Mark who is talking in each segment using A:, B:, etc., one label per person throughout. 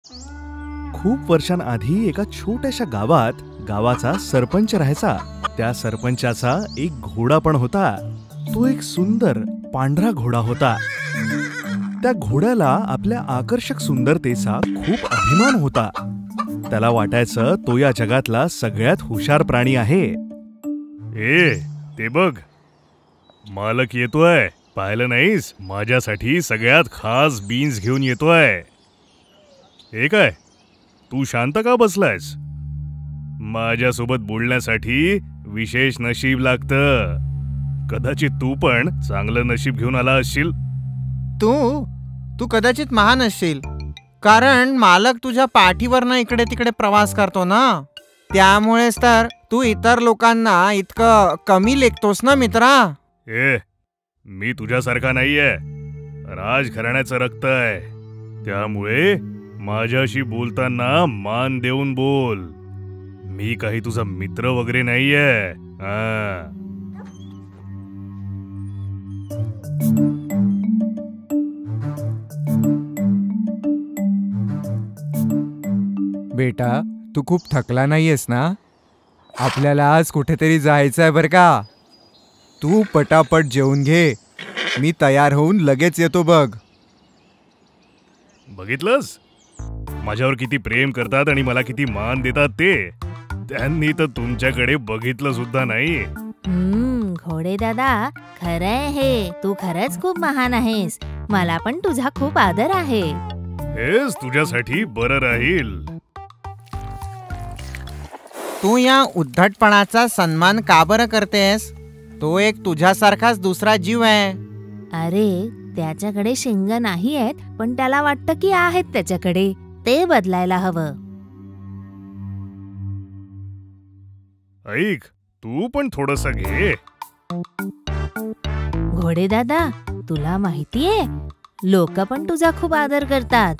A: खूप वर्षांआधी एका छोट्याशा गावात गावाचा सरपंच राहायचा. त्या सरपंचाचा एक घोडा पण होता. तो एक सुंदर पांढरा घोडा होता. त्या घोड्याला आपल्या आकर्षक सुंदरतेचा खूप अभिमान होता. त्याला वाटायचं तो या जगातला सगळ्यात हुशार प्राणी आहे.
B: ते बघ, मालक येतोय. पाहिलं नाहीस? माझ्यासाठी सगळ्यात खास बीन्स घेऊन येतोय. हे काय, तू शांत का बसलायस? माझ्यासोबत बोलण्यासाठी विशेष नशीब लागतं. कदाचित तू पण चांगलं नशीब घेऊन आला असशील.
C: तू कदाचित महान असशील, कारण मालक तुझ्या पाठीवरनं इकडे तिकडे प्रवास करतो ना, त्यामुळेच तर तू इतर लोकांना इतकं कमी लेखतोस ना मित्रा.
B: मी तुझ्यासारखा नाहीये. राजघराण्याचं रक्त आहे. त्यामुळे माझ्याशी बोलताना मान देऊन बोल. मी काही तुझा मित्र वगैरे नाहीये.
D: बेटा, तू खूप थकला नाहीयेस ना? आपल्याला आज कुठेतरी जायचंय बरं का. तू पटापट जेवून घे. मी तयार होऊन लगेच येतो बघ.
B: बघितलंस, माझ्यावर किती प्रेम करतात आणि मला किती मान देतात ते. त्यांनी तर तुमच्याकडे बघितलं सुद्धा नाही.
E: घोडे दादा, खरंय हे. तू खरंच खूप महान आहेस. मला पण तुझा खूप आदर आहे.
B: हेच तुझ्यासाठी बरं राहील.
C: तू या उद्धटपणाचा सन्मान का बरं करतेस? तो एक तुझ्यासारखाच दुसरा जीव आहे.
E: अरे, त्याच्याकडे शिंग नाही आहेत, पण त्याला वाटतं की आहेत त्याच्याकडे. ते बदलायला हवं.
B: ऐक, तू पण थोडंसं घे.
E: घोडे दादा, तुला माहितीये, लोक पण तुझा खूप आदर करतात.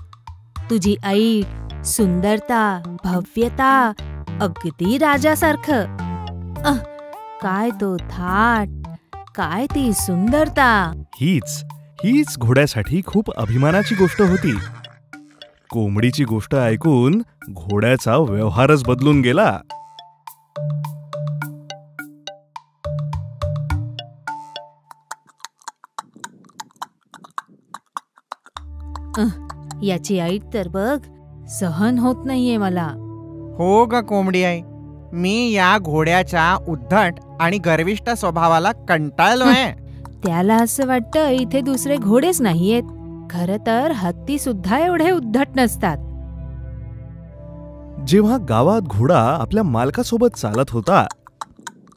E: तुझी ऐट, सुंदरता, भव्यता, अगदी राजासारखं. काय तो थाट, काय ती सुंदरता.
A: हीच घोड्यासाठी खूप अभिमानाची गोष्ट होती. कोंबडीची गोष्ट ऐकून घोड्याचा व्यवहारच बदलून गेला.
E: याची ऐट तर बघ, सहन होत नाहीये मला.
C: हो ग कोंबडी आई, मी या घोड्याच्या उद्धट आणि गर्विष्ठ स्वभावाला कंटाळलोय.
E: त्याला असं वाटतं इथे दुसरे घोडेच नाहीयेत. खरं तर हत्ती सुद्धा एवढे उद्धट नसतात.
A: जेव्हा गावात घोडा आपल्या मालकासोबत चालत होता,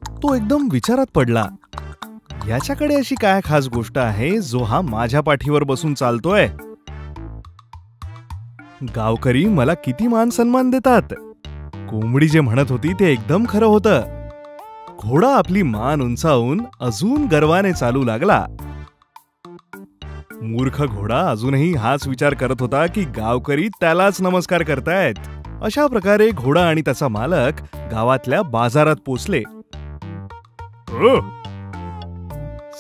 A: तो एकदम विचारात पडला. याच्याकडे अशी काय खास गोष्ट आहे जो हा माझ्या पाठीवर बसून चालतोय? गावकरी मला किती मान सन्मान देतात. कोंबडी जे म्हणत होती ते एकदम खरं होतं. घोडा आपली मान उंचावून अजून गर्वाने चालू लागला. मूर्ख घोडा अजूनही हाच विचार करत होता की गावकरी त्यालाच नमस्कार करतायत. अशा प्रकारे घोडा आणि त्याचा मालक गावातल्या बाजारात पोचले.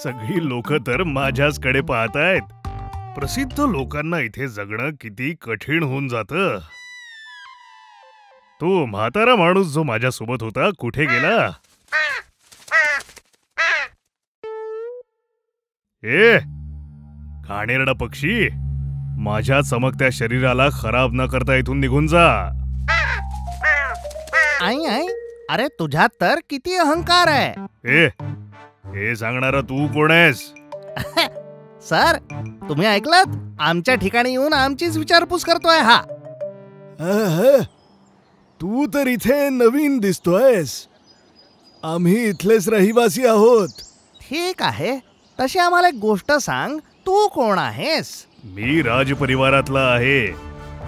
B: सगळी लोक तर माझ्याचकडे पाहतायत. प्रसिद्ध लोकांना इथे जगणं किती कठीण होऊन जातं. तो म्हातारा माणूस जो माझ्यासोबत होता कुठे गेला? घाणेरडा पक्षी, माझ्या चमकत्या शरीराला खराब न करता इथून निघून जा.
C: आई, अरे तुझ्यात तर किती अहंकार आहे.
B: हे सांगणारा तू कोण आहेस?
C: सर, तुम्ही ऐकलत? आमच्या ठिकाणी येऊन आमचीच विचारपूस करतोय हा.
A: तू तर इथे नवीन दिसतोयस. आम्ही इथलेच रहिवासी आहोत.
C: ठीक आहे, तशी आम्हाला एक गोष्ट सांग, तू कोण आहेस?
B: मी राजपरिवारातला आहे.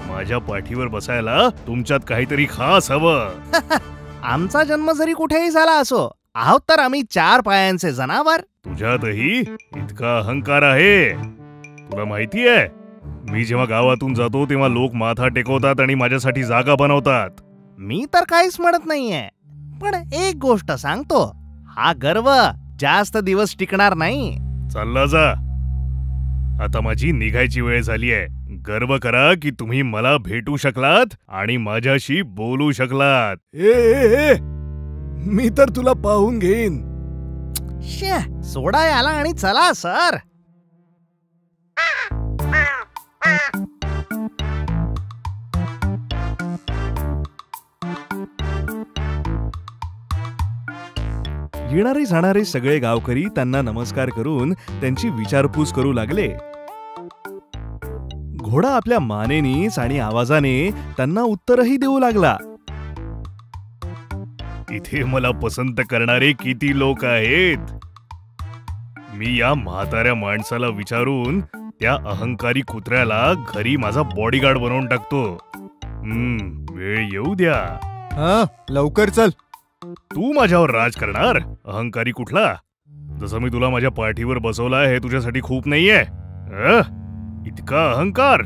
B: माझ्या पाठीवर बसायला तुमच्यात काहीतरी खास हवं.
C: आमचा जन्म जरी कुठेही झाला असो, आहोत तर आम्ही 4 पायांचे जनावर.
B: तुझ्यातही इतका अहंकार आहे. तुला माहिती आहे, मी जेव्हा गावातून जातो तेव्हा लोक माथा टेकवतात आणि माझ्यासाठी जागा बनवतात.
C: मी तर काहीच म्हणत नाहीये, पण एक गोष्ट सांगतो, हा गर्व जास्त दिवस टिकणार नाही.
B: चालला जा. आता माझी निघायची वेळ झाली आहे. गर्व करा की तुम्ही मला भेटू शकलात आणि माझ्याशी बोलू शकलात.
A: ए, मी तर तुला पाहून घेईन.
F: सोडा याला आणि चला सर.
A: येणारे जाणारे सगळे गावकरी त्यांना नमस्कार करून त्यांची विचारपूस करू लागले. घोडा आपल्या मानेनीच आणि आवाजाने त्यांना उत्तरही देऊ लागला.
B: इथे मला पसंत करणारे किती लोक आहेत. मी या म्हाताऱ्या माणसाला विचारून त्या अहंकारी कुत्र्याला घरी माझा बॉडीगार्ड बनवून टाकतो. वेळ येऊ द्या.
D: लवकर चल.
B: तू माझ्यावर राज करणार अहंकारी कुठला? जसं मी तुला माझ्या पाठीवर बसवला हे तुझ्यासाठी खूप नाहीये. इतका अहंकार.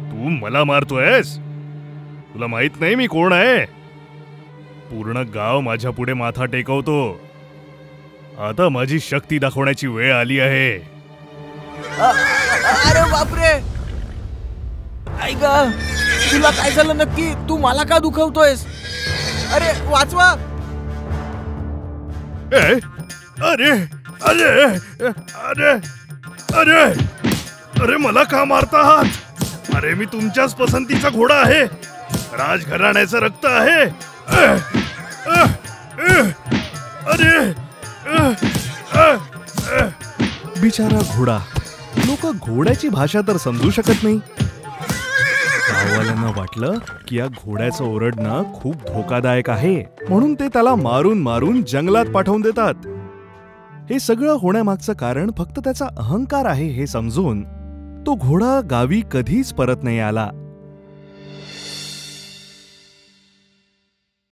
B: तू मला मारतोयस? तुला माहित नाही मी कोण आहे? पूर्ण गाव माझ्या पुढे माथा टेकवतो. आता माझी शक्ती दाखवण्याची वेळ आली आहे.
F: अरे बापरे, ऐक, तुला काय झालं नक्की? तू मला का दुखवतोयस? अरे वाचवा.
B: अरे अरे अरे अरे अरे मला का मारता आहात? अरे मी तुमच्याच पसंतीचा घोडा आहे. राजघराण्याचं रक्त आहे. अरे
A: बिचारा घोडा. लोक घोड्याची भाषा तर समजू शकत नाही. गाववाल्यांना वाटलं की या घोड्याचं ओरडणं खूप धोकादायक आहे, म्हणून ते त्याला मारून मारून जंगलात पाठवून देतात. हे सगळं होण्यामागचं कारण फक्त त्याचा अहंकार आहे हे समजून तो घोडा गावी कधीच परत नाही आला.